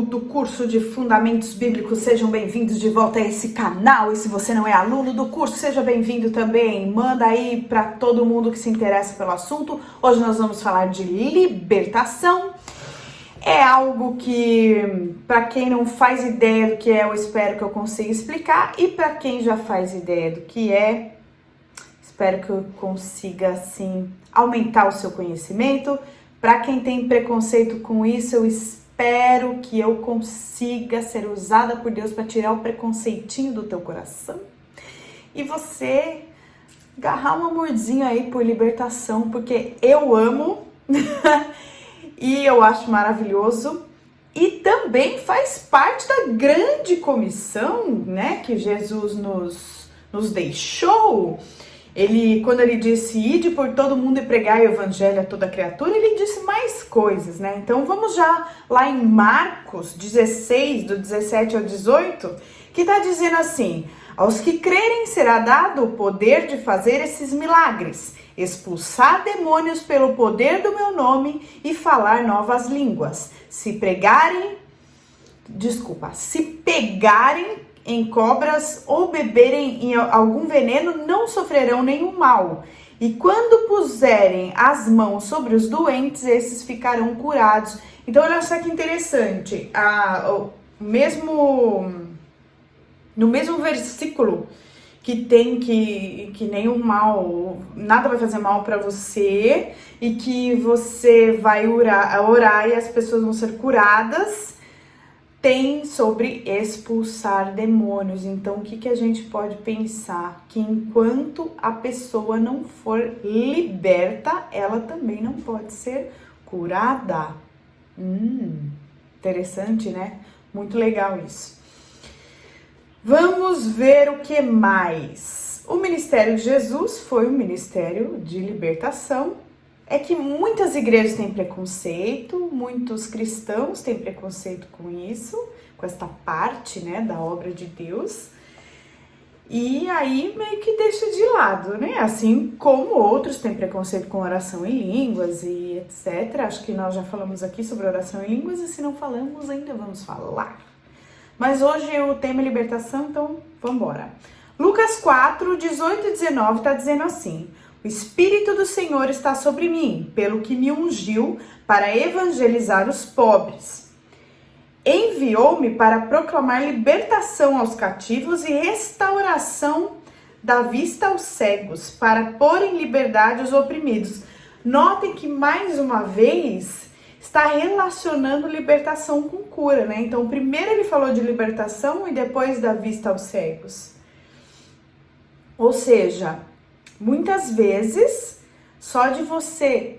aluno do curso de Fundamentos Bíblicos, sejam bem-vindos de volta a esse canal. E se você não é aluno do curso, seja bem-vindo também. Manda aí para todo mundo que se interessa pelo assunto. Hoje nós vamos falar de libertação. É algo que, para quem não faz ideia do que é, eu espero que eu consiga explicar. E para quem já faz ideia do que é, espero que eu consiga, assim, aumentar o seu conhecimento. Para quem tem preconceito com isso, eu espero que eu consiga ser usada por Deus para tirar o preconceitinho do teu coração e você agarrar um amorzinho aí por libertação, porque eu amo e eu acho maravilhoso e também faz parte da grande comissão, né, que Jesus nos deixou. Quando ele disse, ide por todo mundo e pregai o evangelho a toda criatura, ele disse mais coisas, né? Então vamos já lá em Marcos 16, do 17 ao 18, que tá dizendo assim: aos que crerem será dado o poder de fazer esses milagres, expulsar demônios pelo poder do meu nome e falar novas línguas. Se pegarem em cobras ou beberem em algum veneno, não sofrerão nenhum mal. E quando puserem as mãos sobre os doentes, esses ficarão curados. Então, olha só que interessante. No mesmo versículo que tem que nenhum mal, nada vai fazer mal para você, e que você vai orar e as pessoas vão ser curadas, tem sobre expulsar demônios. Então, o que a gente pode pensar? Que enquanto a pessoa não for liberta, ela também não pode ser curada. Interessante, né? Muito legal isso. Vamos ver o que mais. O ministério de Jesus foi um ministério de libertação. É que muitas igrejas têm preconceito, muitos cristãos têm preconceito com isso, com esta parte, né, da obra de Deus. E aí meio que deixa de lado, né? Assim como outros têm preconceito com oração em línguas e etc. Acho que nós já falamos aqui sobre oração em línguas e se não falamos ainda vamos falar. Mas hoje o tema é libertação, então vamos embora. Lucas 4, 18 e 19 está dizendo assim: o Espírito do Senhor está sobre mim, pelo que me ungiu para evangelizar os pobres. Enviou-me para proclamar libertação aos cativos e restauração da vista aos cegos, para pôr em liberdade os oprimidos. Notem que, mais uma vez, está relacionando libertação com cura, né? Então, primeiro ele falou de libertação e depois da vista aos cegos. Ou seja, muitas vezes, só de você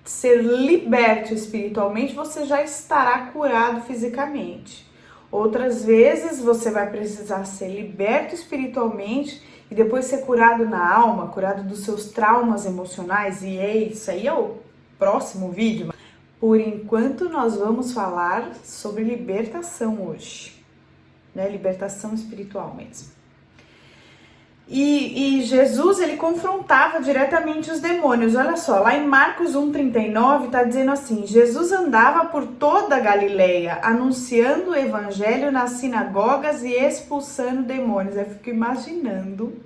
ser liberto espiritualmente, você já estará curado fisicamente. Outras vezes, você vai precisar ser liberto espiritualmente e depois ser curado na alma, curado dos seus traumas emocionais. E isso aí é o próximo vídeo. Por enquanto, nós vamos falar sobre libertação hoje, né? Libertação espiritual mesmo. E Jesus, ele confrontava diretamente os demônios. Olha só, lá em Marcos 1,39 está dizendo assim: Jesus andava por toda a Galileia, anunciando o evangelho nas sinagogas e expulsando demônios. Eu fico imaginando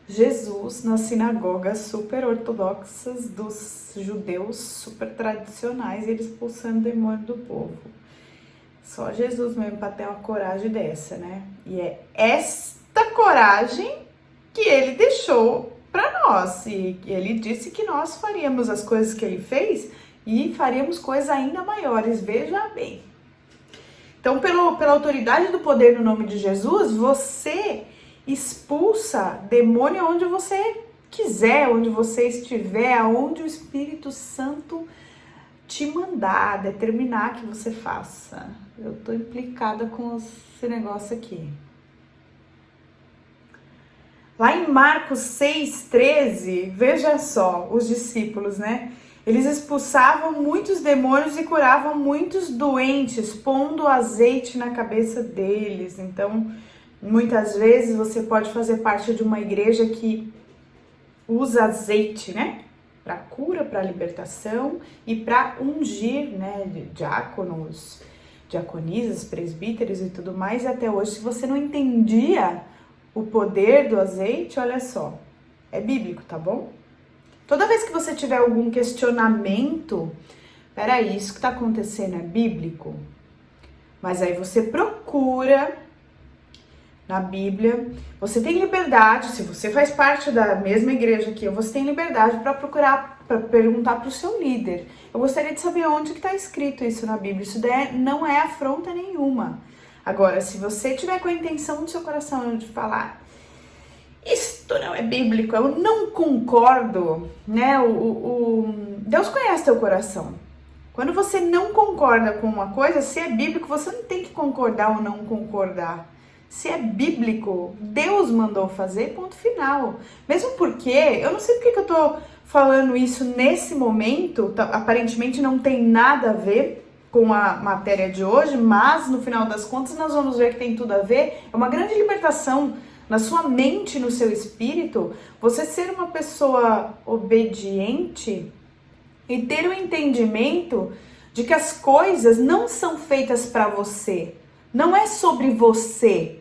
Jesus nas sinagogas super ortodoxas dos judeus, super tradicionais, ele expulsando demônio do povo. Só Jesus mesmo para ter uma coragem dessa, né? E é esta coragem que ele deixou para nós. E ele disse que nós faríamos as coisas que ele fez e faríamos coisas ainda maiores. Veja bem. Então, pela autoridade do poder no nome de Jesus, você expulsa demônio onde você quiser, onde você estiver, aonde o Espírito Santo te mandar, determinar que você faça. Eu tô implicada com esse negócio aqui. Lá em Marcos 6,13, veja só, os discípulos, né? Eles expulsavam muitos demônios e curavam muitos doentes, pondo azeite na cabeça deles. Então, muitas vezes você pode fazer parte de uma igreja que usa azeite, né? Para cura, para libertação e para ungir, né? Diáconos, diaconisas, presbíteros e tudo mais, e até hoje, se você não entendia o poder do azeite, olha só, é bíblico, tá bom? Toda vez que você tiver algum questionamento, peraí, isso que tá acontecendo é bíblico? Mas aí você procura na Bíblia, você tem liberdade, se você faz parte da mesma igreja que eu, você tem liberdade para procurar, para perguntar para o seu líder. Eu gostaria de saber onde que está escrito isso na Bíblia. Isso não é afronta nenhuma. Agora, se você tiver com a intenção do seu coração de falar, isto não é bíblico, eu não concordo, né? Deus conhece teu coração. Quando você não concorda com uma coisa, se é bíblico, você não tem que concordar ou não concordar. Se é bíblico, Deus mandou fazer, ponto final. Mesmo porque, eu não sei porque que eu tô falando isso nesse momento, aparentemente não tem nada a ver com a matéria de hoje, mas no final das contas nós vamos ver que tem tudo a ver. É uma grande libertação na sua mente, no seu espírito, você ser uma pessoa obediente e ter o entendimento de que as coisas não são feitas para você. Não é sobre você.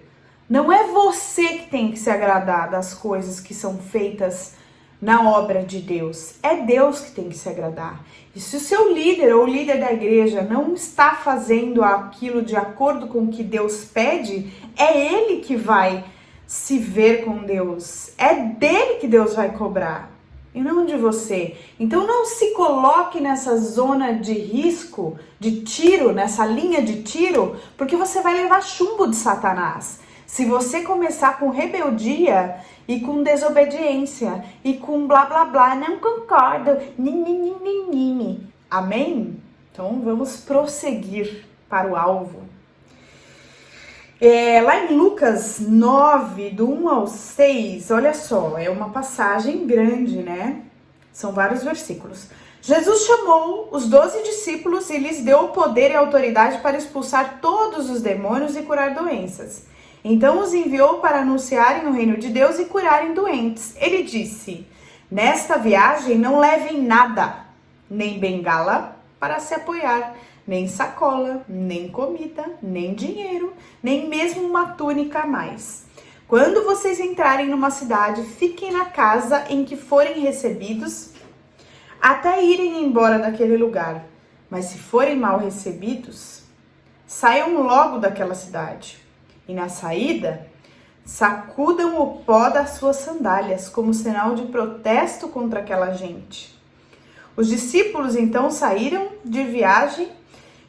Não é você que tem que se agradar das coisas que são feitas na obra de Deus. É Deus que tem que se agradar. E se o seu líder ou o líder da igreja não está fazendo aquilo de acordo com o que Deus pede, é ele que vai se ver com Deus. É dele que Deus vai cobrar. E não de você. Então não se coloque nessa zona de risco, de tiro, nessa linha de tiro, porque você vai levar chumbo de Satanás. Se você começar com rebeldia e com desobediência e com blá blá blá, não concordo, amém? Então vamos prosseguir para o alvo. Lá em Lucas 9, do 1 ao 6, olha só, é uma passagem grande, né? São vários versículos. Jesus chamou os 12 discípulos e lhes deu o poder e autoridade para expulsar todos os demônios e curar doenças. Então os enviou para anunciarem o reino de Deus e curarem doentes. Ele disse, nesta viagem não levem nada, nem bengala para se apoiar, nem sacola, nem comida, nem dinheiro, nem mesmo uma túnica a mais. Quando vocês entrarem numa cidade, fiquem na casa em que forem recebidos, até irem embora daquele lugar. Mas se forem mal recebidos, saiam logo daquela cidade. E na saída, sacudam o pó das suas sandálias, como sinal de protesto contra aquela gente. Os discípulos então saíram de viagem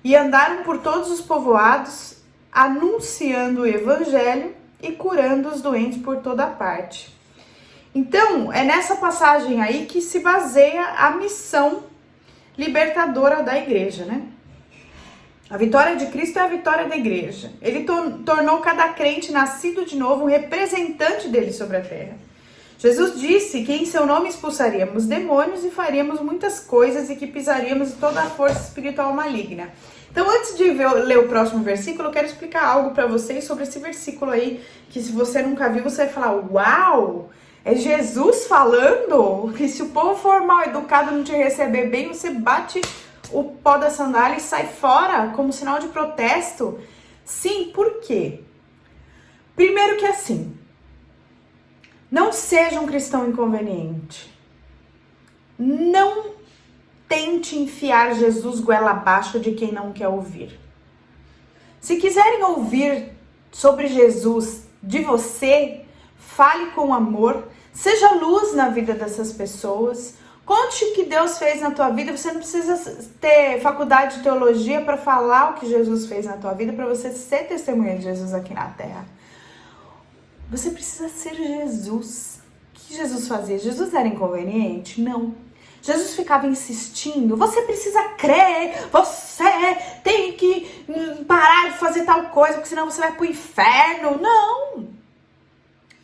e andaram por todos os povoados, anunciando o evangelho e curando os doentes por toda parte. Então, é nessa passagem aí que se baseia a missão libertadora da igreja, né? A vitória de Cristo é a vitória da igreja. Ele tornou cada crente nascido de novo um representante dele sobre a terra. Jesus disse que em seu nome expulsaríamos demônios e faríamos muitas coisas e que pisaríamos toda a força espiritual maligna. Então, antes de ler o próximo versículo, eu quero explicar algo para vocês sobre esse versículo aí, que se você nunca viu, você vai falar, uau, é Jesus falando que se o povo for mal educado e não te receber bem, você bate o pó da sandália e sai fora como sinal de protesto. Sim, por quê? Primeiro que assim, não seja um cristão inconveniente. Não tente enfiar Jesus goela abaixo de quem não quer ouvir. Se quiserem ouvir sobre Jesus de você, fale com amor, seja luz na vida dessas pessoas. Conte o que Deus fez na tua vida. Você não precisa ter faculdade de teologia para falar o que Jesus fez na tua vida, para você ser testemunha de Jesus aqui na terra. Você precisa ser Jesus. O que Jesus fazia? Jesus era inconveniente? Não. Jesus ficava insistindo, você precisa crer, você tem que parar de fazer tal coisa, porque senão você vai pro inferno. Não.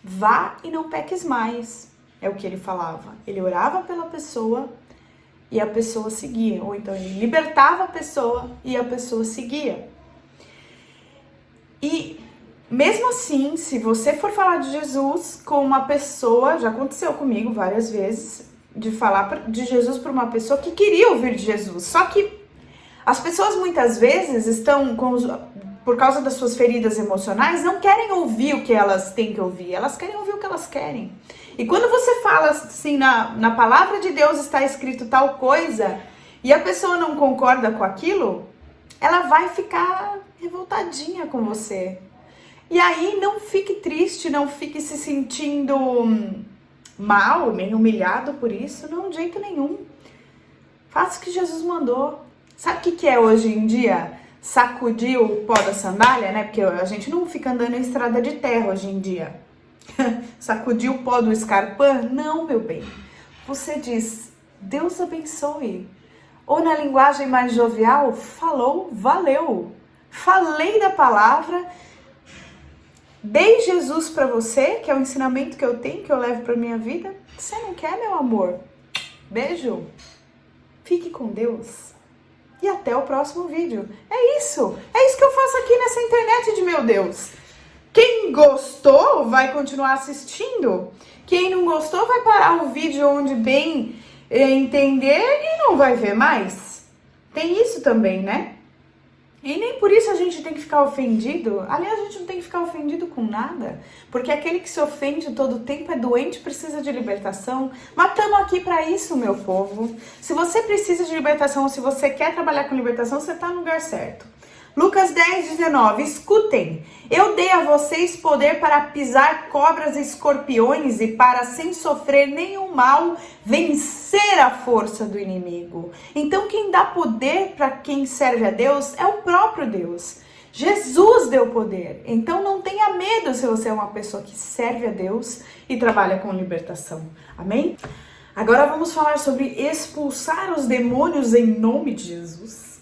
Vá e não peques mais. É o que ele falava. Ele orava pela pessoa e a pessoa seguia. Ou então ele libertava a pessoa e a pessoa seguia. E mesmo assim, se você for falar de Jesus com uma pessoa, já aconteceu comigo várias vezes, de falar de Jesus para uma pessoa que queria ouvir de Jesus. Só que As pessoas muitas vezes estão por causa das suas feridas emocionais, não querem ouvir o que elas têm que ouvir, elas querem ouvir o que elas querem. E quando você fala assim, na palavra de Deus está escrito tal coisa, e a pessoa não concorda com aquilo, ela vai ficar revoltadinha com você. E aí não fique triste, não fique se sentindo mal, meio humilhado por isso, não, de jeito nenhum. Faça o que Jesus mandou. Sabe o que é hoje em dia? Sacudir o pó da sandália, né? Porque a gente não fica andando em estrada de terra hoje em dia. Sacudir o pó do escarpão? Não, meu bem. Você diz, Deus abençoe. Ou na linguagem mais jovial, falou, valeu. Falei da palavra, dei Jesus para você, que é o ensinamento que eu tenho, que eu levo para minha vida. Você não quer, meu amor? Beijo. Fique com Deus. E até o próximo vídeo. É isso que eu faço aqui nessa internet de meu Deus. Quem gostou vai continuar assistindo. Quem não gostou vai parar o vídeo onde bem entender e não vai ver mais. Tem isso também, né? E nem por isso a gente tem que ficar ofendido. Aliás, a gente não tem que ficar ofendido com nada. Porque aquele que se ofende todo o tempo é doente, precisa de libertação. Mas estamos aqui para isso, meu povo. Se você precisa de libertação, ou se você quer trabalhar com libertação, você está no lugar certo. Lucas 10:19, escutem, eu dei a vocês poder para pisar cobras e escorpiões e para, sem sofrer nenhum mal, vencer a força do inimigo. Então quem dá poder para quem serve a Deus é o próprio Deus. Jesus deu poder, então não tenha medo se você é uma pessoa que serve a Deus e trabalha com libertação, amém? Agora vamos falar sobre expulsar os demônios em nome de Jesus.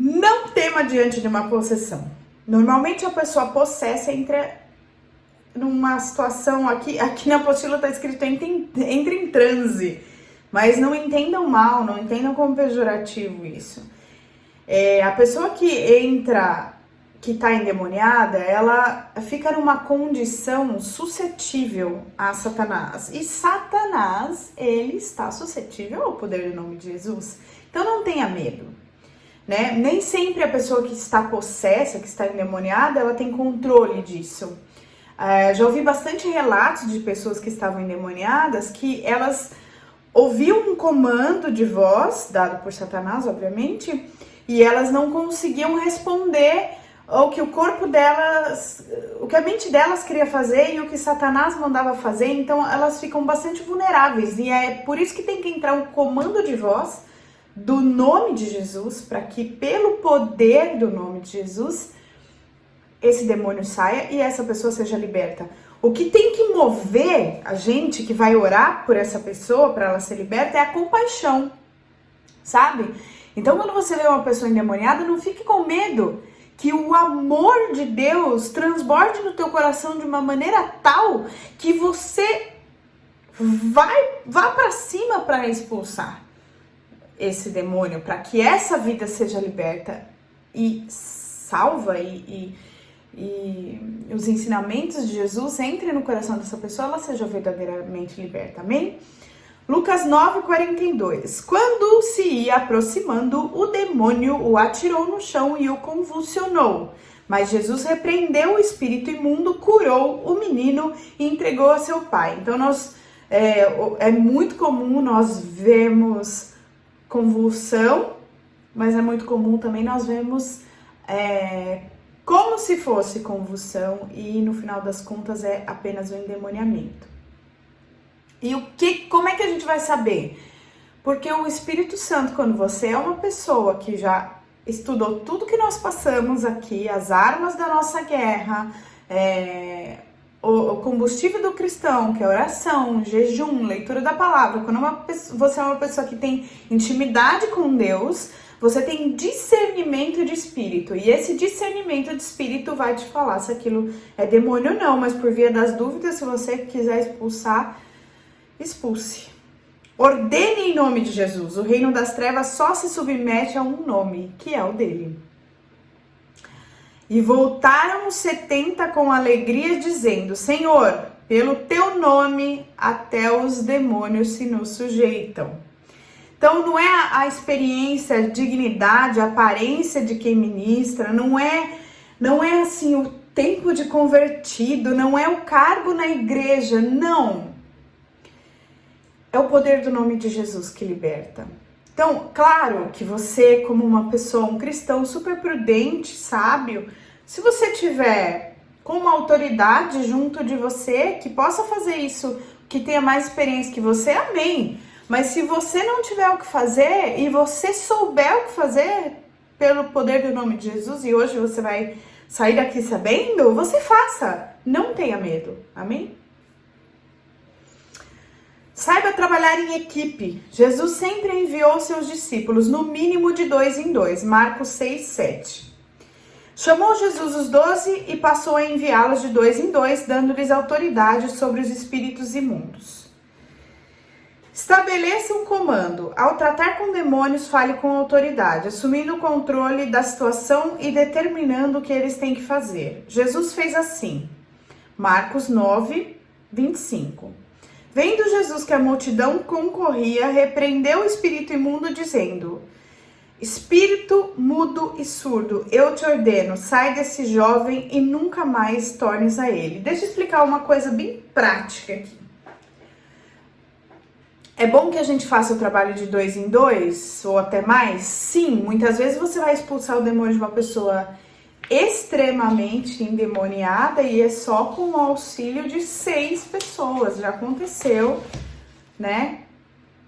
Não tema diante de uma possessão. Normalmente a pessoa possessa entra numa situação, aqui na apostila está escrito entra em transe, mas não entendam mal, não entendam como pejorativo isso. A pessoa que está endemoniada, ela fica numa condição suscetível a Satanás. E Satanás, ele está suscetível ao poder do nome de Jesus. Então não tenha medo. Né? Nem sempre a pessoa que está possessa, que está endemoniada, ela tem controle disso. Já ouvi bastante relatos de pessoas que estavam endemoniadas que elas ouviam um comando de voz, dado por Satanás, obviamente, e elas não conseguiam responder ao que o corpo delas, o que a mente delas queria fazer e o que Satanás mandava fazer, então elas ficam bastante vulneráveis. E é por isso que tem que entrar um comando de voz do nome de Jesus, para que pelo poder do nome de Jesus, esse demônio saia e essa pessoa seja liberta. O que tem que mover a gente que vai orar por essa pessoa, para ela ser liberta, é a compaixão, sabe? Então quando você vê uma pessoa endemoniada, não fique com medo, que o amor de Deus transborde no teu coração de uma maneira tal que você vá para cima para expulsar esse demônio, para que essa vida seja liberta e salva e os ensinamentos de Jesus entrem no coração dessa pessoa, ela seja verdadeiramente liberta, amém? Lucas 9:42, quando se ia aproximando, o demônio o atirou no chão e o convulsionou, mas Jesus repreendeu o espírito imundo, curou o menino e entregou a seu pai. Então é muito comum nós vermos convulsão, mas é muito comum também nós vemos como se fosse convulsão e no final das contas é apenas um endemoniamento. E como é que a gente vai saber? Porque o Espírito Santo, quando você é uma pessoa que já estudou tudo que nós passamos aqui, as armas da nossa guerra, o combustível do cristão, que é oração, jejum, leitura da palavra. Quando você é uma pessoa que tem intimidade com Deus, você tem discernimento de espírito. E esse discernimento de espírito vai te falar se aquilo é demônio ou não. Mas por via das dúvidas, se você quiser expulsar, expulse. Ordene em nome de Jesus. O reino das trevas só se submete a um nome, que é o dele. E voltaram os 70 com alegria, dizendo, Senhor, pelo teu nome até os demônios se nos sujeitam. Então não é a experiência, a dignidade, a aparência de quem ministra, não é assim o tempo de convertido, não é o cargo na igreja, não. É o poder do nome de Jesus que liberta. Então, claro que você, como uma pessoa, um cristão super prudente, sábio, se você tiver com uma autoridade junto de você que possa fazer isso, que tenha mais experiência que você, amém. Mas se você não tiver o que fazer e você souber o que fazer pelo poder do nome de Jesus, e hoje você vai sair daqui sabendo, você faça. Não tenha medo, amém? Saiba trabalhar em equipe. Jesus sempre enviou seus discípulos, no mínimo de 2 em 2. Marcos 6, 7. Chamou Jesus os 12 e passou a enviá-los de 2 em 2, dando-lhes autoridade sobre os espíritos imundos. Estabeleça um comando. Ao tratar com demônios, fale com autoridade, assumindo o controle da situação e determinando o que eles têm que fazer. Jesus fez assim. Marcos 9, 25. Vendo Jesus que a multidão concorria, repreendeu o espírito imundo, dizendo: Espírito mudo e surdo, eu te ordeno, sai desse jovem e nunca mais tornes a ele. Deixa eu explicar uma coisa bem prática aqui. É bom que a gente faça o trabalho de 2 em 2 ou até mais? Sim, muitas vezes você vai expulsar o demônio de uma pessoa extremamente endemoniada e é só com o auxílio de 6 pessoas. Já aconteceu, né?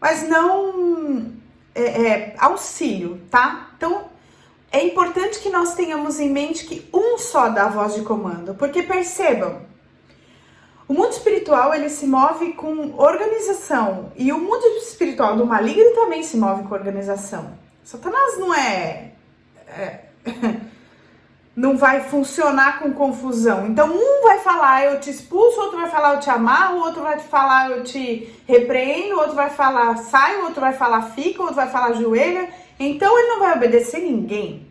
Mas não auxílio, tá? Então, é importante que nós tenhamos em mente que um só dá a voz de comando, porque percebam, o mundo espiritual, ele se move com organização, e o mundo espiritual do maligno também se move com organização. Satanás não vai funcionar com confusão. Então, um vai falar, eu te expulso, outro vai falar, eu te amarro, outro vai falar, eu te repreendo, outro vai falar, sai, outro vai falar, fica, outro vai falar, ajoelha. Então, ele não vai obedecer ninguém.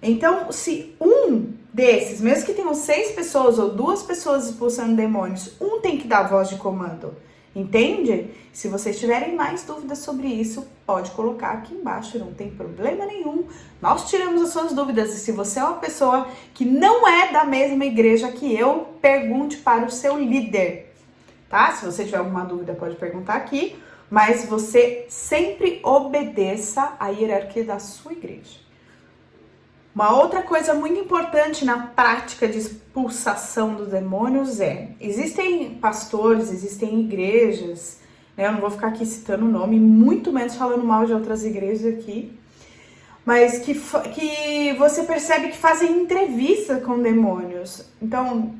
Então, se um desses, mesmo que tenham 6 pessoas ou 2 pessoas expulsando demônios, um tem que dar a voz de comando. Entende? Se vocês tiverem mais dúvidas sobre isso, pode colocar aqui embaixo, não tem problema nenhum. Nós tiramos as suas dúvidas. E se você é uma pessoa que não é da mesma igreja que eu, pergunte para o seu líder, tá? Se você tiver alguma dúvida, pode perguntar aqui, mas você sempre obedeça à hierarquia da sua igreja. Uma outra coisa muito importante na prática de expulsação dos demônios existem pastores, existem igrejas, né? Eu não vou ficar aqui citando o nome, muito menos falando mal de outras igrejas aqui, mas que você percebe que fazem entrevista com demônios. Então,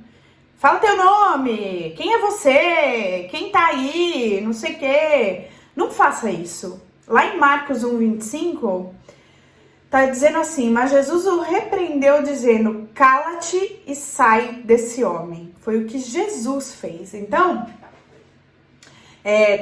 fala teu nome, quem é você, quem tá aí, não sei o quê. Não faça isso. Lá em Marcos 1:25... tá dizendo assim, mas Jesus o repreendeu dizendo, cala-te e sai desse homem. Foi o que Jesus fez. Então,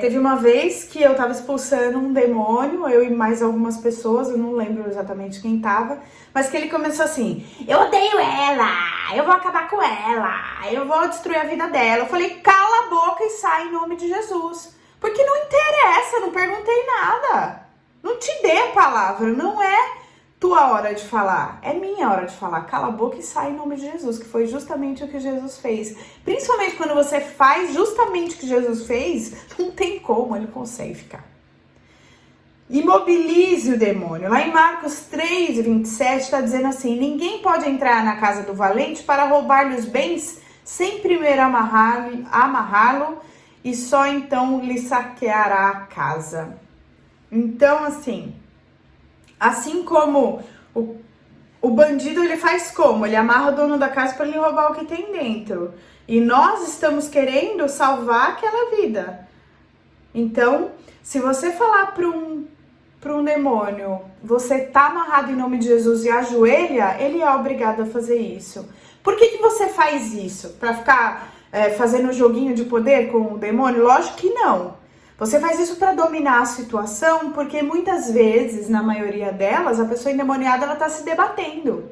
teve uma vez que eu tava expulsando um demônio, eu e mais algumas pessoas, eu não lembro exatamente quem tava, mas que ele começou assim, eu odeio ela, eu vou acabar com ela, eu vou destruir a vida dela. Eu falei, cala a boca e sai em nome de Jesus. Porque não interessa, não perguntei nada. Não te dei a palavra, não é tua hora de falar, é minha hora de falar. Cala a boca e sai em nome de Jesus, que foi justamente o que Jesus fez. Principalmente quando você faz justamente o que Jesus fez, não tem como, ele consegue ficar. Imobilize o demônio. Lá em Marcos 3:27 está dizendo assim, ninguém pode entrar na casa do valente para roubar-lhe os bens sem primeiro amarrá-lo e só então lhe saqueará a casa. Então, assim como o bandido, ele faz como? Ele amarra o dono da casa para ele roubar o que tem dentro. E nós estamos querendo salvar aquela vida. Então, se você falar para um demônio, você tá amarrado em nome de Jesus e ajoelha, ele é obrigado a fazer isso. Por que você faz isso? Para ficar fazendo joguinho de poder com o demônio? Lógico que não. Você faz isso para dominar a situação, porque muitas vezes, na maioria delas, a pessoa endemoniada, ela tá se debatendo.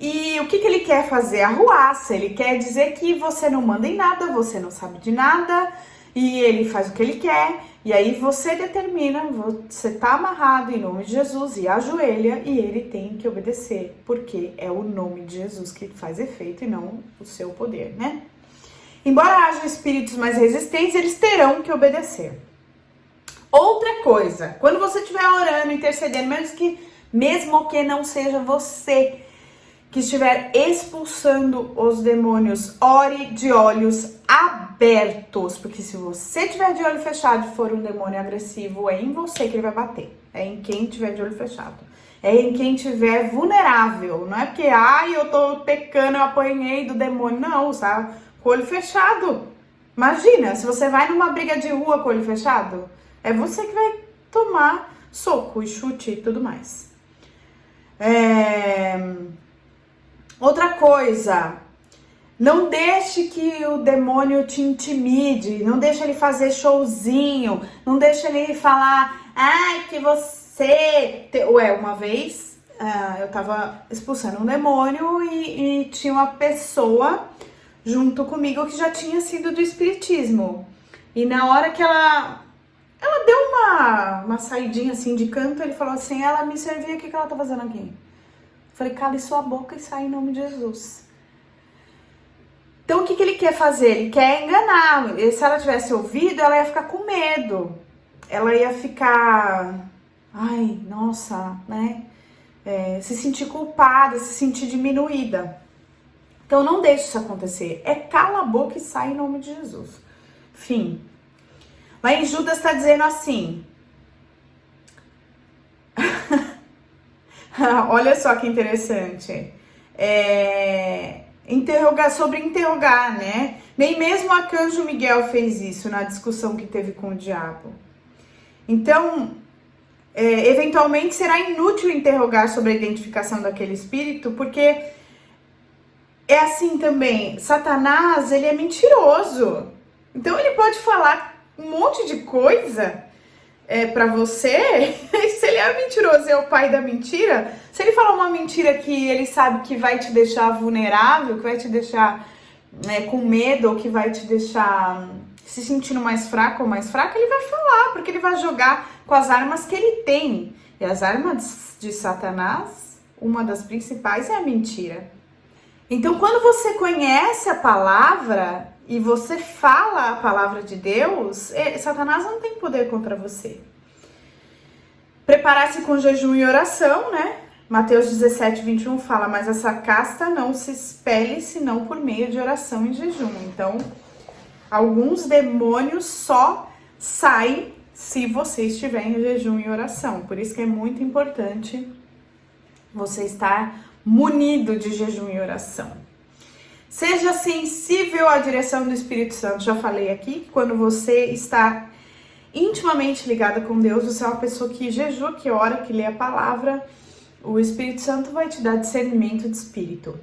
E o que ele quer fazer? Arruaça. Ele quer dizer que você não manda em nada, você não sabe de nada, e ele faz o que ele quer. E aí você determina, você tá amarrado em nome de Jesus e ajoelha e ele tem que obedecer, porque é o nome de Jesus que faz efeito e não o seu poder, né? Embora haja espíritos mais resistentes, eles terão que obedecer. Outra coisa, quando você estiver orando, intercedendo, mesmo que não seja você que estiver expulsando os demônios, ore de olhos abertos, porque se você tiver de olho fechado e for um demônio agressivo, é em você que ele vai bater, é em quem tiver de olho fechado, é em quem tiver vulnerável, não é porque, eu tô pecando, eu apanhei do demônio, não, sabe, com o olho fechado. Imagina, se você vai numa briga de rua com o olho fechado, é você que vai tomar soco e chute e tudo mais. Outra coisa, não deixe que o demônio te intimide, não deixe ele fazer showzinho, não deixe ele falar, que você... Uma vez eu tava expulsando um demônio e tinha uma pessoa junto comigo que já tinha sido do espiritismo. E na hora que ela deu uma saidinha assim de canto, ele falou assim, ela me servia, o que ela tá fazendo aqui? Falei, cale sua boca e sai em nome de Jesus. Então, o que ele quer fazer? Ele quer enganar. E se ela tivesse ouvido, ela ia ficar com medo. Ela ia ficar... nossa, né? Se sentir culpada, se sentir diminuída. Então, não deixe isso acontecer. Cala a boca e sai em nome de Jesus. Fim. Lá em Judas está dizendo assim... Olha só que interessante. Interrogar, né? Nem mesmo o arcanjo Miguel fez isso na discussão que teve com o diabo. Então, eventualmente será inútil interrogar sobre a identificação daquele espírito, porque é assim também, Satanás, ele é mentiroso. Então, ele pode falar um monte de coisa pra você, e se ele é mentiroso, é o pai da mentira, se ele falar uma mentira que ele sabe que vai te deixar vulnerável, que vai te deixar com medo, ou que vai te deixar se sentindo mais fraco ou mais fraca, ele vai falar, porque ele vai jogar com as armas que ele tem. E as armas de Satanás, uma das principais é a mentira. Então, quando você conhece a palavra e você fala a palavra de Deus, Satanás não tem poder contra você. Preparar-se com jejum e oração, né? Mateus 17, 21 fala, mas essa casta não se expele senão por meio de oração e jejum. Então, alguns demônios só saem se você estiver em jejum e oração. Por isso que é muito importante você estar munido de jejum e oração. Seja sensível à direção do Espírito Santo. Já falei aqui, quando você está intimamente ligada com Deus, você é uma pessoa que jejua, que ora, que lê a palavra, o Espírito Santo vai te dar discernimento de espírito.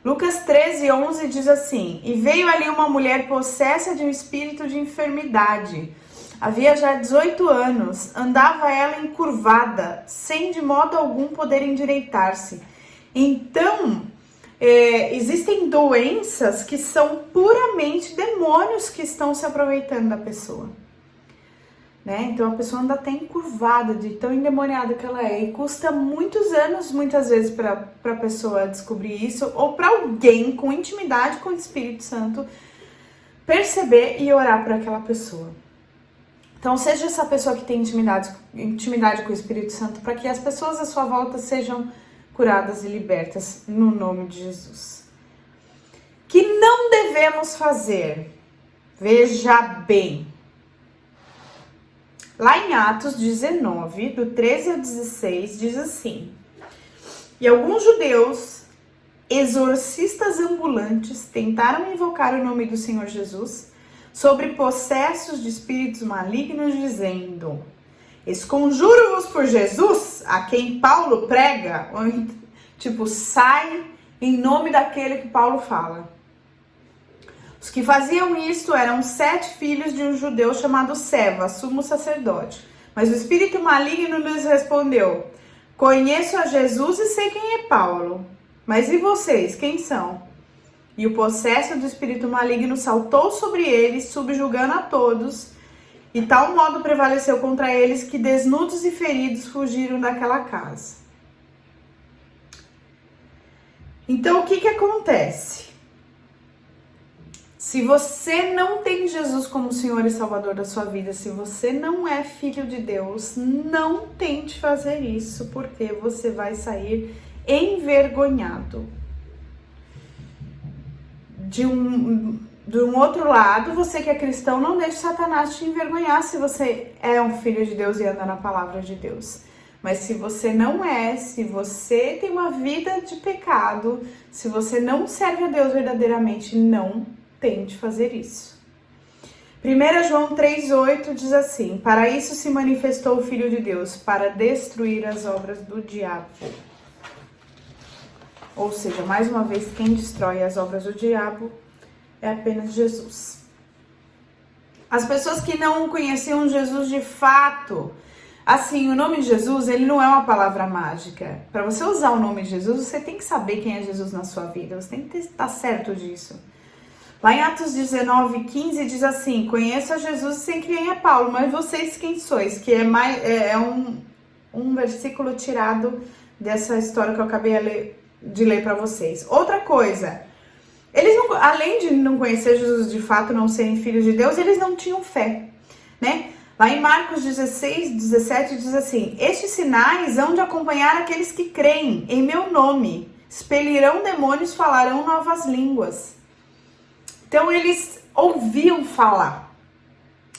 Lucas 13, 11 diz assim, e veio ali uma mulher possessa de um espírito de enfermidade. Havia já 18 anos, andava ela encurvada, sem de modo algum poder endireitar-se. Então, existem doenças que são puramente demônios que estão se aproveitando da pessoa, né? Então a pessoa anda até encurvada de tão endemoniada que ela é, e custa muitos anos, muitas vezes, para a pessoa descobrir isso, ou para alguém com intimidade com o Espírito Santo perceber e orar por aquela pessoa. Então seja essa pessoa que tem intimidade com o Espírito Santo, para que as pessoas à sua volta sejam curadas e libertas no nome de Jesus. Que não devemos fazer? Veja bem. Lá em Atos 19, do 13 ao 16, diz assim: e alguns judeus, exorcistas ambulantes, tentaram invocar o nome do Senhor Jesus sobre possessos de espíritos malignos, dizendo: esconjuro-vos por Jesus, a quem Paulo prega. Tipo, sai em nome daquele que Paulo fala. Os que faziam isto eram 7 filhos de um judeu chamado Seva, sumo sacerdote. Mas o espírito maligno lhes respondeu: conheço a Jesus e sei quem é Paulo. Mas e vocês, quem são? E o possesso do espírito maligno saltou sobre eles, subjugando a todos, e tal modo prevaleceu contra eles que, desnudos e feridos, fugiram daquela casa. Então, o que acontece? Se você não tem Jesus como Senhor e Salvador da sua vida, se você não é filho de Deus, não tente fazer isso, porque você vai sair envergonhado. De um outro lado, você que é cristão, não deixe Satanás te envergonhar se você é um filho de Deus e anda na palavra de Deus. Mas se você não é, se você tem uma vida de pecado, se você não serve a Deus verdadeiramente, não tente fazer isso. 1 João 3,8 diz assim: para isso se manifestou o Filho de Deus, para destruir as obras do diabo. Ou seja, mais uma vez, quem destrói as obras do diabo é apenas Jesus. As pessoas que não conheciam Jesus de fato, assim, o nome de Jesus, ele não é uma palavra mágica. Para você usar o nome de Jesus, você tem que saber quem é Jesus na sua vida, você tem que estar certo disso. Lá em Atos 19:15 diz assim: conheço a Jesus e sei quem é Paulo, mas vocês quem sois? Que é um versículo tirado dessa história que eu acabei de ler para vocês. Outra coisa, eles não, além de não conhecer Jesus de fato, não serem filhos de Deus, eles não tinham fé, né? Lá em Marcos 16:17 diz assim: estes sinais hão de acompanhar aqueles que creem em meu nome, expelirão demônios, falarão novas línguas. Então eles ouviam falar,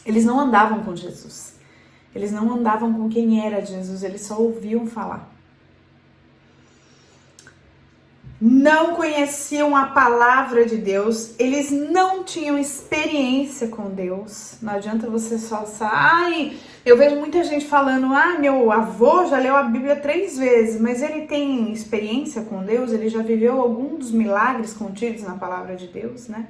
eles não andavam com Jesus, eles não andavam com quem era Jesus, eles só ouviam falar. Não conheciam a palavra de Deus, eles não tinham experiência com Deus. Não adianta você só ai, eu vejo muita gente falando, meu avô já leu a Bíblia 3 vezes, mas ele tem experiência com Deus, ele já viveu algum dos milagres contidos na palavra de Deus, né?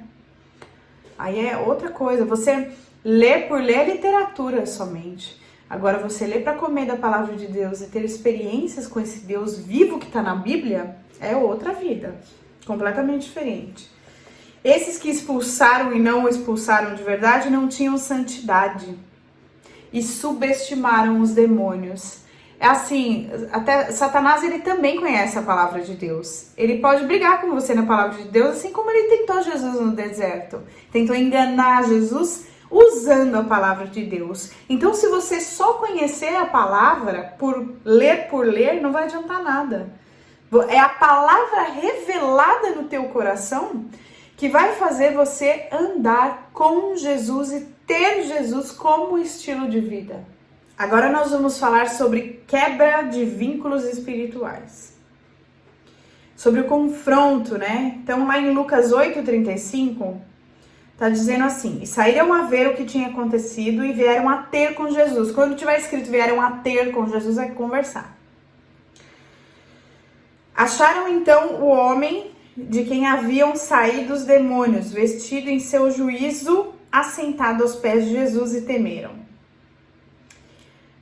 Aí é outra coisa, você lê por ler literatura somente. Agora, você lê para comer da palavra de Deus e ter experiências com esse Deus vivo que está na Bíblia, é outra vida, completamente diferente. Esses que expulsaram e não expulsaram de verdade não tinham santidade e subestimaram os demônios. É assim, até Satanás, ele também conhece a palavra de Deus. Ele pode brigar com você na palavra de Deus, assim como ele tentou Jesus no deserto. Tentou enganar Jesus usando a palavra de Deus. Então, se você só conhecer a palavra por ler, não vai adiantar nada. É a palavra revelada no teu coração que vai fazer você andar com Jesus e ter Jesus como estilo de vida. Agora nós vamos falar sobre quebra de vínculos espirituais. Sobre o confronto, né? Então, lá em Lucas 8:35, tá dizendo assim: e saíram a ver o que tinha acontecido e vieram a ter com Jesus. Quando tiver escrito vieram a ter com Jesus, é conversar. Acharam então o homem de quem haviam saído os demônios, vestido em seu juízo, assentado aos pés de Jesus, e temeram.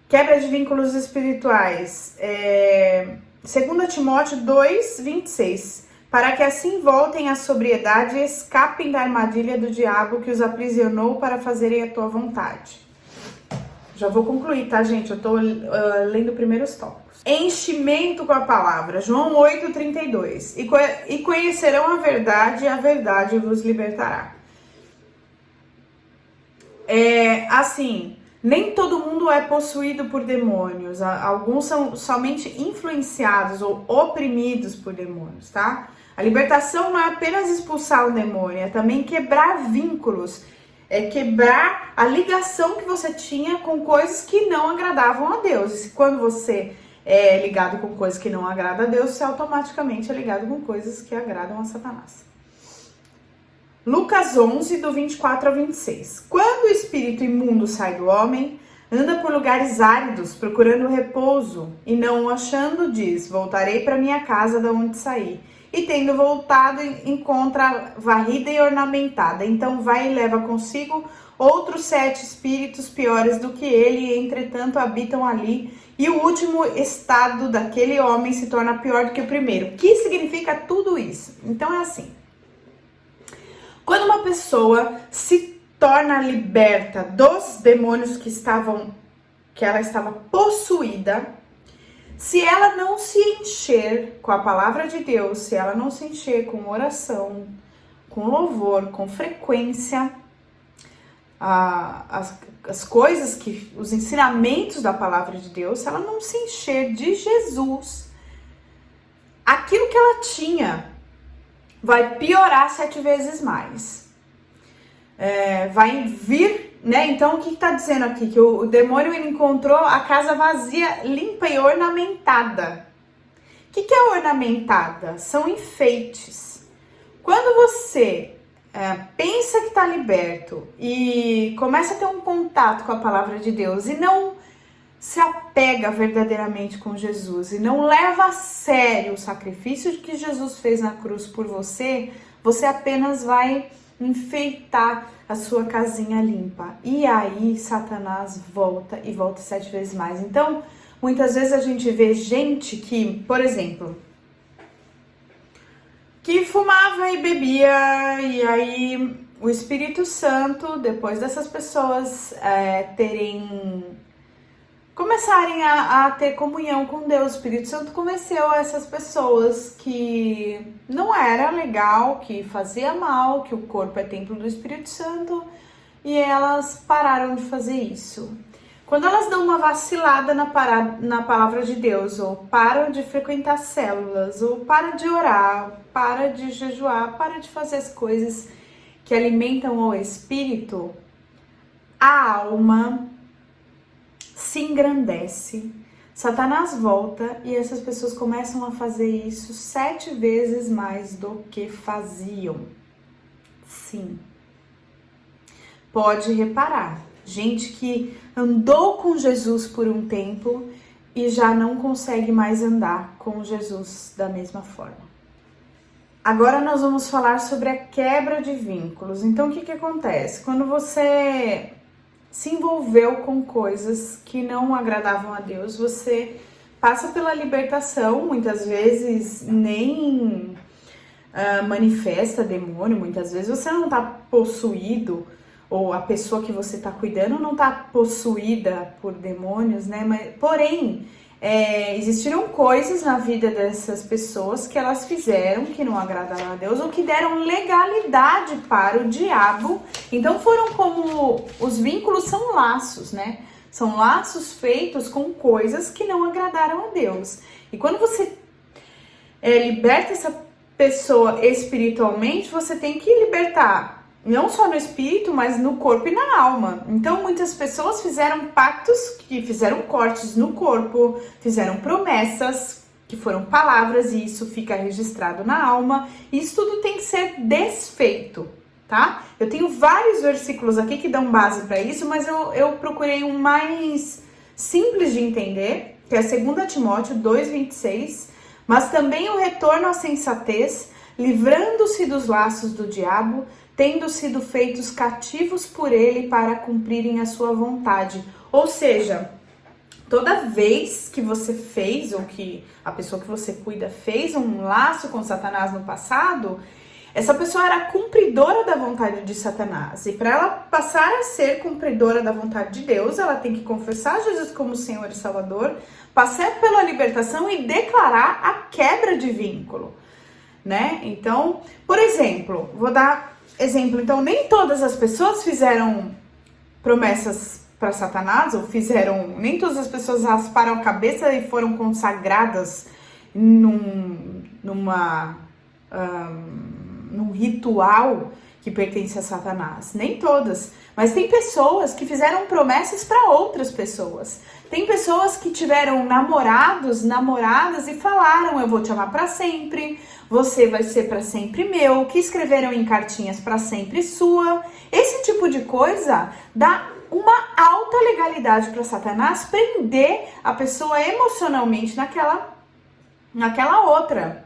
Quebra de vínculos espirituais. 2 Timóteo 2:26. Para que assim voltem à sobriedade e escapem da armadilha do diabo que os aprisionou para fazerem a tua vontade. Já vou concluir, tá, gente? Eu tô lendo primeiros tópicos. Enchimento com a palavra. João 8:32. E conhecerão a verdade vos libertará. Assim, nem todo mundo é possuído por demônios. Alguns são somente influenciados ou oprimidos por demônios, tá? A libertação não é apenas expulsar o demônio, é também quebrar vínculos. É quebrar a ligação que você tinha com coisas que não agradavam a Deus. E quando você é ligado com coisas que não agradam a Deus, você automaticamente é ligado com coisas que agradam a Satanás. Lucas 11, do 24 ao 26. Quando o espírito imundo sai do homem, anda por lugares áridos, procurando repouso, e não o achando, diz: voltarei para minha casa da onde saí. E tendo voltado, encontra varrida e ornamentada. Então vai e leva consigo outros 7 espíritos piores do que ele, e entretanto habitam ali. E o último estado daquele homem se torna pior do que o primeiro. O que significa tudo isso? Então é assim. Quando uma pessoa se torna liberta dos demônios que ela estava possuída, se ela não se encher com a palavra de Deus, se ela não se encher com oração, com louvor, com frequência, as coisas os ensinamentos da palavra de Deus, se ela não se encher de Jesus, aquilo que ela tinha vai piorar 7 vezes mais. Vai vir, né? Então o que está dizendo aqui? Que o demônio ele encontrou a casa vazia, limpa e ornamentada. O que é ornamentada? São enfeites. Quando você pensa que está liberto e começa a ter um contato com a palavra de Deus e não se apega verdadeiramente com Jesus e não leva a sério o sacrifício que Jesus fez na cruz por você, você apenas vai enfeitar a sua casinha limpa. E aí Satanás volta e volta 7 vezes mais. Então, muitas vezes a gente vê gente que, por exemplo, que fumava e bebia, e aí o Espírito Santo, depois dessas pessoas começarem a ter comunhão com Deus, o Espírito Santo convenceu essas pessoas que não era legal, que fazia mal, que o corpo é templo do Espírito Santo, e elas pararam de fazer isso. Quando elas dão uma vacilada na palavra de Deus, ou param de frequentar células, ou param de orar, para de jejuar, para de fazer as coisas que alimentam o espírito, a alma se engrandece, Satanás volta e essas pessoas começam a fazer isso 7 vezes mais do que faziam. Sim. Pode reparar, gente que andou com Jesus por um tempo e já não consegue mais andar com Jesus da mesma forma. Agora nós vamos falar sobre a quebra de vínculos. Então, o que acontece? Quando você se envolveu com coisas que não agradavam a Deus, você passa pela libertação, muitas vezes nem manifesta demônio, muitas vezes você não está possuído, ou a pessoa que você está cuidando não está possuída por demônios, né? Porém, existiram coisas na vida dessas pessoas que elas fizeram que não agradaram a Deus ou que deram legalidade para o diabo. Então foram como os vínculos são laços, né? São laços feitos com coisas que não agradaram a Deus. E quando você liberta essa pessoa espiritualmente, você tem que libertar não só no espírito, mas no corpo e na alma. Então, muitas pessoas fizeram pactos, que fizeram cortes no corpo, fizeram promessas, que foram palavras, e isso fica registrado na alma. Isso tudo tem que ser desfeito, tá? Eu tenho vários versículos aqui que dão base para isso, mas eu procurei um mais simples de entender, que é 2 Timóteo 2,26, mas também o retorno à sensatez, livrando-se dos laços do diabo, tendo sido feitos cativos por ele para cumprirem a sua vontade. Ou seja, toda vez que você fez, ou que a pessoa que você cuida fez um laço com Satanás no passado, essa pessoa era cumpridora da vontade de Satanás. E para ela passar a ser cumpridora da vontade de Deus, ela tem que confessar Jesus como Senhor e Salvador, passar pela libertação e declarar a quebra de vínculo, né? Então, por exemplo, vou dar exemplo. Então, nem todas as pessoas fizeram promessas para Satanás, ou nem todas as pessoas rasparam a cabeça e foram consagradas num ritual que pertence a Satanás. Nem todas. Mas tem pessoas que fizeram promessas para outras pessoas. Tem pessoas que tiveram namorados, namoradas e falaram: eu vou te amar para sempre, você vai ser para sempre meu, que escreveram em cartinhas para sempre sua. Esse tipo de coisa dá uma alta legalidade para Satanás prender a pessoa emocionalmente naquela outra.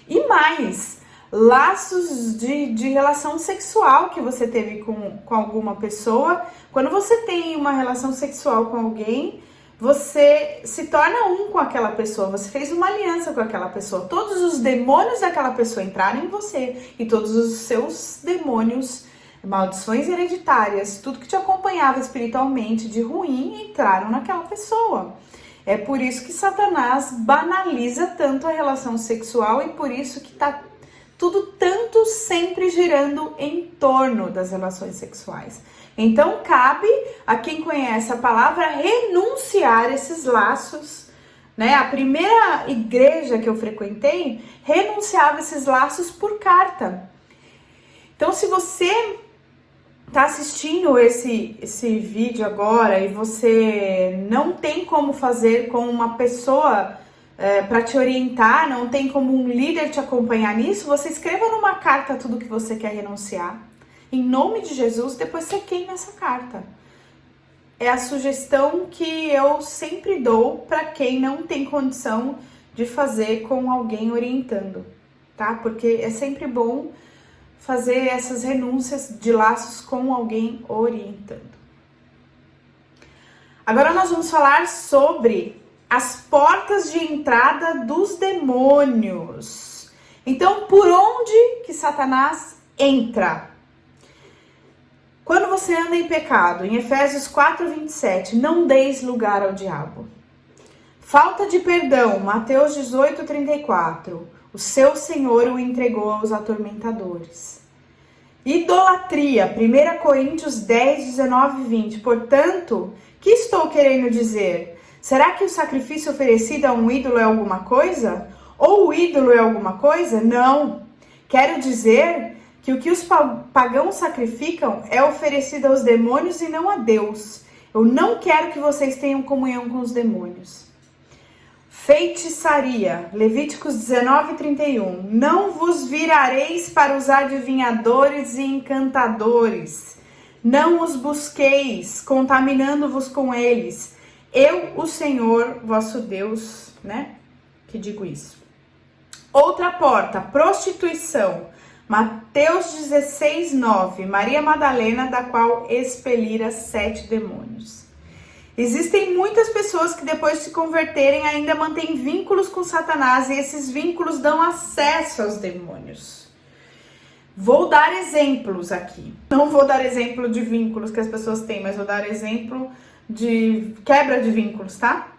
E mais, laços de relação sexual que você teve com alguma pessoa. Quando você tem uma relação sexual com alguém, você se torna um com aquela pessoa, você fez uma aliança com aquela pessoa. Todos os demônios daquela pessoa entraram em você e todos os seus demônios, maldições hereditárias, tudo que te acompanhava espiritualmente de ruim entraram naquela pessoa. É por isso que Satanás banaliza tanto a relação sexual e por isso que tá tudo tanto sempre girando em torno das relações sexuais. Então cabe a quem conhece a palavra renunciar esses laços, né? A primeira igreja que eu frequentei renunciava esses laços por carta. Então se você tá assistindo esse vídeo agora e você não tem como fazer com uma pessoa para te orientar, não tem como um líder te acompanhar nisso, você escreva numa carta tudo que você quer renunciar. Em nome de Jesus, depois você queima essa carta. É a sugestão que eu sempre dou para quem não tem condição de fazer com alguém orientando, tá? Porque é sempre bom fazer essas renúncias de laços com alguém orientando. Agora nós vamos falar sobre as portas de entrada dos demônios. Então, por onde que Satanás entra? Quando você anda em pecado, em Efésios 4:27, não deis lugar ao diabo. Falta de perdão, Mateus 18:34, o seu Senhor o entregou aos atormentadores. Idolatria, 1 Coríntios 10:19-20, portanto, que estou querendo dizer? Será que o sacrifício oferecido a um ídolo é alguma coisa? Ou o ídolo é alguma coisa? Não. Quero dizer que o que os pagãos sacrificam é oferecido aos demônios e não a Deus. Eu não quero que vocês tenham comunhão com os demônios. Feitiçaria, Levíticos 19:31. Não vos virareis para os adivinhadores e encantadores. Não os busqueis, contaminando-vos com eles. Eu, o Senhor, vosso Deus, né? Que digo isso. Outra porta, prostituição. Mateus 16:9, Maria Madalena, da qual expelira 7 demônios. Existem muitas pessoas que depois de se converterem ainda mantêm vínculos com Satanás e esses vínculos dão acesso aos demônios. Vou dar exemplos aqui. Não vou dar exemplo de vínculos que as pessoas têm, mas vou dar exemplo de quebra de vínculos, tá?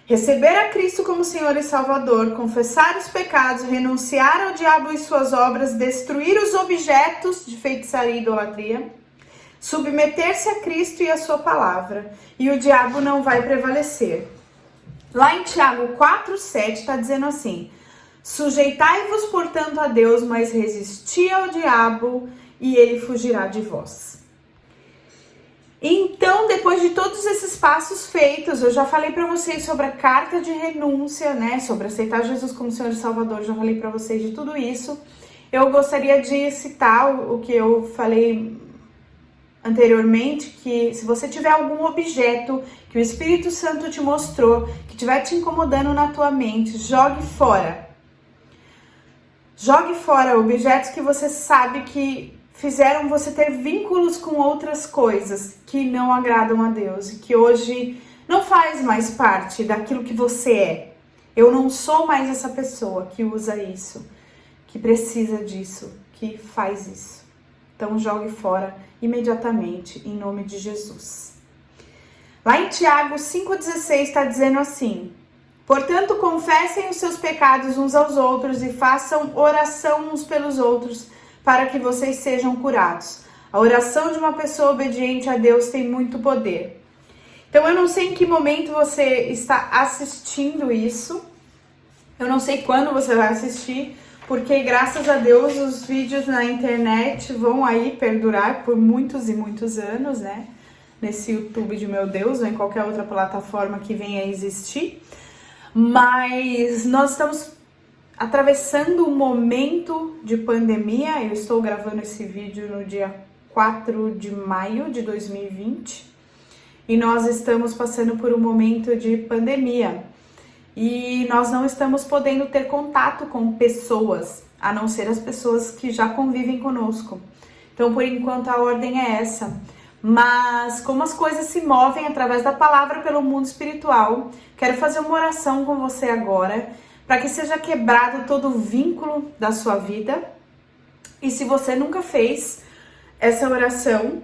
Receber a Cristo como Senhor e Salvador, confessar os pecados, renunciar ao diabo e suas obras, destruir os objetos de feitiçaria e idolatria, submeter-se a Cristo e a sua palavra, e o diabo não vai prevalecer. Lá em Tiago 4:7 está dizendo assim: sujeitai-vos, portanto, a Deus, mas resisti ao diabo, e ele fugirá de vós. Então, depois de todos esses passos feitos, eu já falei para vocês sobre a carta de renúncia, né? Sobre aceitar Jesus como Senhor e Salvador, já falei para vocês de tudo isso. Eu gostaria de citar o que eu falei anteriormente, que se você tiver algum objeto que o Espírito Santo te mostrou, que estiver te incomodando na tua mente, jogue fora. Jogue fora objetos que você sabe que fizeram você ter vínculos com outras coisas que não agradam a Deus e que hoje não faz mais parte daquilo que você é. Eu não sou mais essa pessoa que usa isso, que precisa disso, que faz isso. Então jogue fora imediatamente, em nome de Jesus. Lá em Tiago 5,16 está dizendo assim: portanto, confessem os seus pecados uns aos outros e façam oração uns pelos outros, para que vocês sejam curados. A oração de uma pessoa obediente a Deus tem muito poder. Então, eu não sei em que momento você está assistindo isso. Eu não sei quando você vai assistir, porque graças a Deus os vídeos na internet vão aí perdurar por muitos e muitos anos, né? Nesse YouTube de meu Deus, ou em qualquer outra plataforma que venha a existir. Mas nós estamos atravessando um momento de pandemia. Eu estou gravando esse vídeo no dia 4 de maio de 2020 e nós estamos passando por um momento de pandemia e nós não estamos podendo ter contato com pessoas, a não ser as pessoas que já convivem conosco. Então, por enquanto, a ordem é essa. mas como as coisas se movem através da palavra pelo mundo espiritual, quero fazer uma oração com você agora, para que seja quebrado todo o vínculo da sua vida. E se você nunca fez essa oração,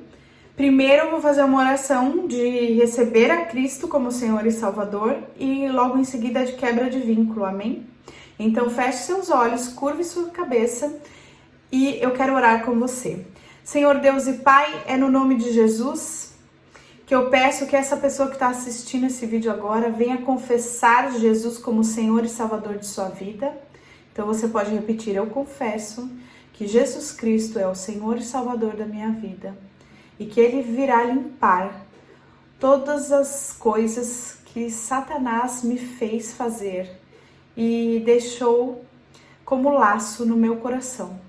primeiro eu vou fazer uma oração de receber a Cristo como Senhor e Salvador e logo em seguida de quebra de vínculo, amém? Então feche seus olhos, curve sua cabeça e eu quero orar com você. Senhor Deus e Pai, é no nome de Jesus que eu peço que essa pessoa que está assistindo esse vídeo agora venha confessar Jesus como Senhor e Salvador de sua vida. Então você pode repetir: eu confesso que Jesus Cristo é o Senhor e Salvador da minha vida e que Ele virá limpar todas as coisas que Satanás me fez fazer e deixou como laço no meu coração.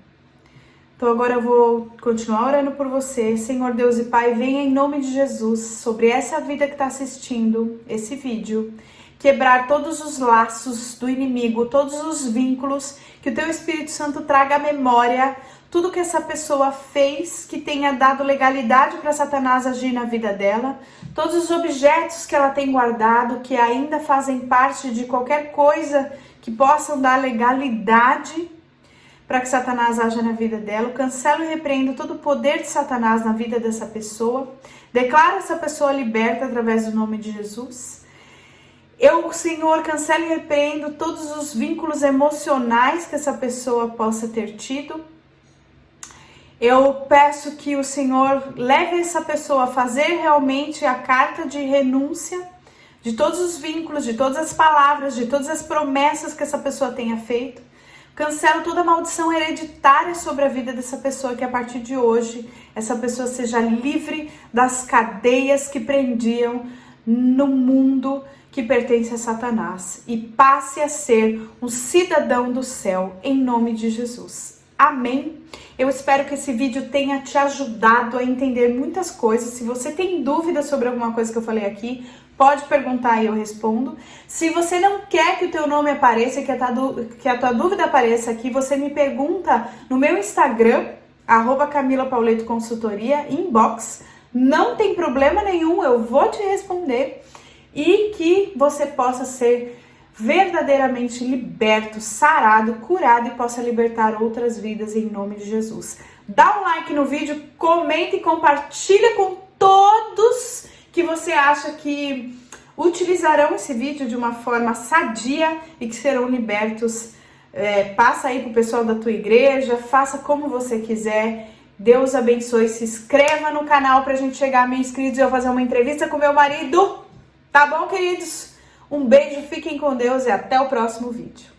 Então agora eu vou continuar orando por você. Senhor Deus e Pai, venha em nome de Jesus sobre essa vida que está assistindo esse vídeo, quebrar todos os laços do inimigo, todos os vínculos, que o Teu Espírito Santo traga à memória tudo que essa pessoa fez, que tenha dado legalidade para Satanás agir na vida dela, todos os objetos que ela tem guardado, que ainda fazem parte de qualquer coisa que possam dar legalidade para que Satanás haja na vida dela. Eu cancelo e repreendo todo o poder de Satanás na vida dessa pessoa. Declaro essa pessoa liberta através do nome de Jesus. Eu, Senhor, cancelo e repreendo todos os vínculos emocionais que essa pessoa possa ter tido. Eu peço que o Senhor leve essa pessoa a fazer realmente a carta de renúncia de todos os vínculos, de todas as palavras, de todas as promessas que essa pessoa tenha feito. Cancelo toda maldição hereditária sobre a vida dessa pessoa, que a partir de hoje essa pessoa seja livre das cadeias que prendiam no mundo que pertence a Satanás e passe a ser um cidadão do céu, em nome de Jesus. Amém? Eu espero que esse vídeo tenha te ajudado a entender muitas coisas. Se você tem dúvida sobre alguma coisa que eu falei aqui, pode perguntar e eu respondo. Se você não quer que o teu nome apareça, que a tua dúvida apareça aqui, você me pergunta no meu Instagram, @CamilaPaulettoConsultoria, inbox. Não tem problema nenhum, eu vou te responder. E que você possa ser verdadeiramente liberto, sarado, curado e possa libertar outras vidas em nome de Jesus. Dá um like no vídeo, comenta e compartilha com todos que você acha que utilizarão esse vídeo de uma forma sadia e que serão libertos. Passa aí pro pessoal da tua igreja, faça como você quiser. Deus abençoe, se inscreva no canal pra gente chegar a 1000 inscritos e eu fazer uma entrevista com meu marido. Tá bom, queridos? Um beijo, fiquem com Deus e até o próximo vídeo.